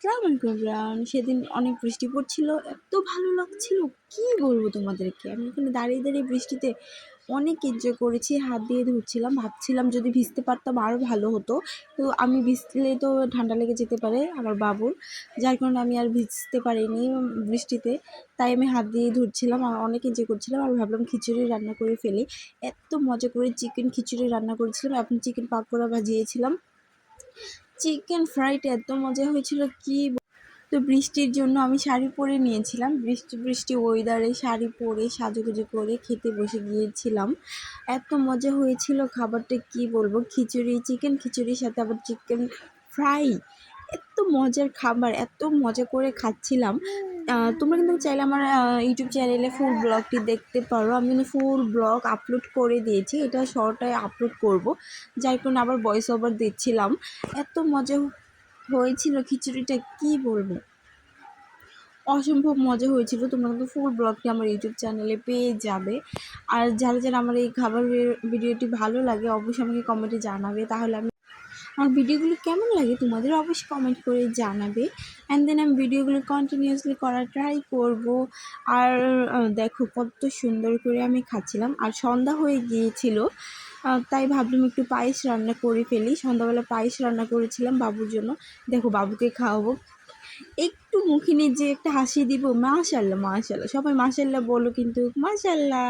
আসসালামু আলাইকুম এভরিওয়ান। সেদিন অনেক বৃষ্টি পড়ছিল, এত ভালো লাগছিল কি বলবো তোমাদেরকে। আমি এখানে দাঁড়িয়ে দাঁড়িয়ে বৃষ্টিতে অনেক এনজয় করেছি, হাত দিয়ে ধুচ্ছিলাম, ভাবছিলাম যদি ভিজতে পারতাম আরও ভালো হতো। তো আমি ভিজলে তো ঠান্ডা লেগে যেতে পারে আমার বাবুর, যার কারণে আমি আর ভিজতে পারিনি বৃষ্টিতে। তাই আমি হাত দিয়ে ধুচ্ছিলাম আর অনেক এনজয় করছিলাম। আর ভাবলাম খিচুড়ি রান্না করে ফেলি। এত মজা করে চিকেন খিচুড়ি রান্না করেছিলাম, এখন চিকেন পাকোড়া ভাজিয়েছিলাম, চিকেন ফ্রাইটা এত মজা হয়েছিল কি। তো বৃষ্টির জন্য আমি শাড়ি পরে নিয়েছিলাম, বৃষ্টি বৃষ্টি ওয়েদারে শাড়ি পরে সাজুগুজু করে খেতে বসে গিয়েছিলাম। এত মজা হয়েছিল খাবারটা কি বলবো। খিচুড়ি, চিকেন খিচুড়ির সাথে আবার চিকেন ফ্রাই, এত মজার খাবার, এত মজা করে খাচ্ছিলাম। তোমরা কিন্তু চাইলে আমার ইউটিউব চ্যানেলে ফুল ব্লগটি দেখতে পারো। আমি কিন্তু ফুল ব্লগ আপলোড করে দিয়েছি, এটা শর্টটায় আপলোড করব, যার কারণে আবার ভয়েস ওভার দিচ্ছিলাম। এত মজা হয়েছিল খিচুড়িটা কি বলবো, অসম্ভব মজা হয়েছিল। তোমরা কিন্তু ফুল ব্লগটি আমার ইউটিউব চ্যানেলে পেয়ে যাবে। আর যারা যারা আমার এই খাবার ভিডিওটি ভালো লাগে অবশ্যই আমাকে কমেন্টে জানাবে, তাহলে আমি আমার ভিডিওগুলো কেমন লাগে তোমাদের অবশ্যই কমেন্ট করে জানাবে। অ্যান্ড দেন আমি ভিডিওগুলো কন্টিনিউয়াসলি করার ট্রাই করব। আর দেখো কত সুন্দর করে আমি খাচ্ছিলাম। আর সন্ধ্যা হয়ে গিয়েছিল, তাই ভাবলাম একটু পায়েস রান্না করে ফেলি। সন্ধ্যাবেলা পায়েস রান্না করেছিলাম বাবুর জন্য। দেখো বাবুকে খাওয়াবো, একটু মুখে নিয়ে যে একটা হাসি দিব। মাশাল্লাহ মাশাল্লাহ, সবাই মাশাল্লাহ বলো কিন্তু, মাশাল্লাহ।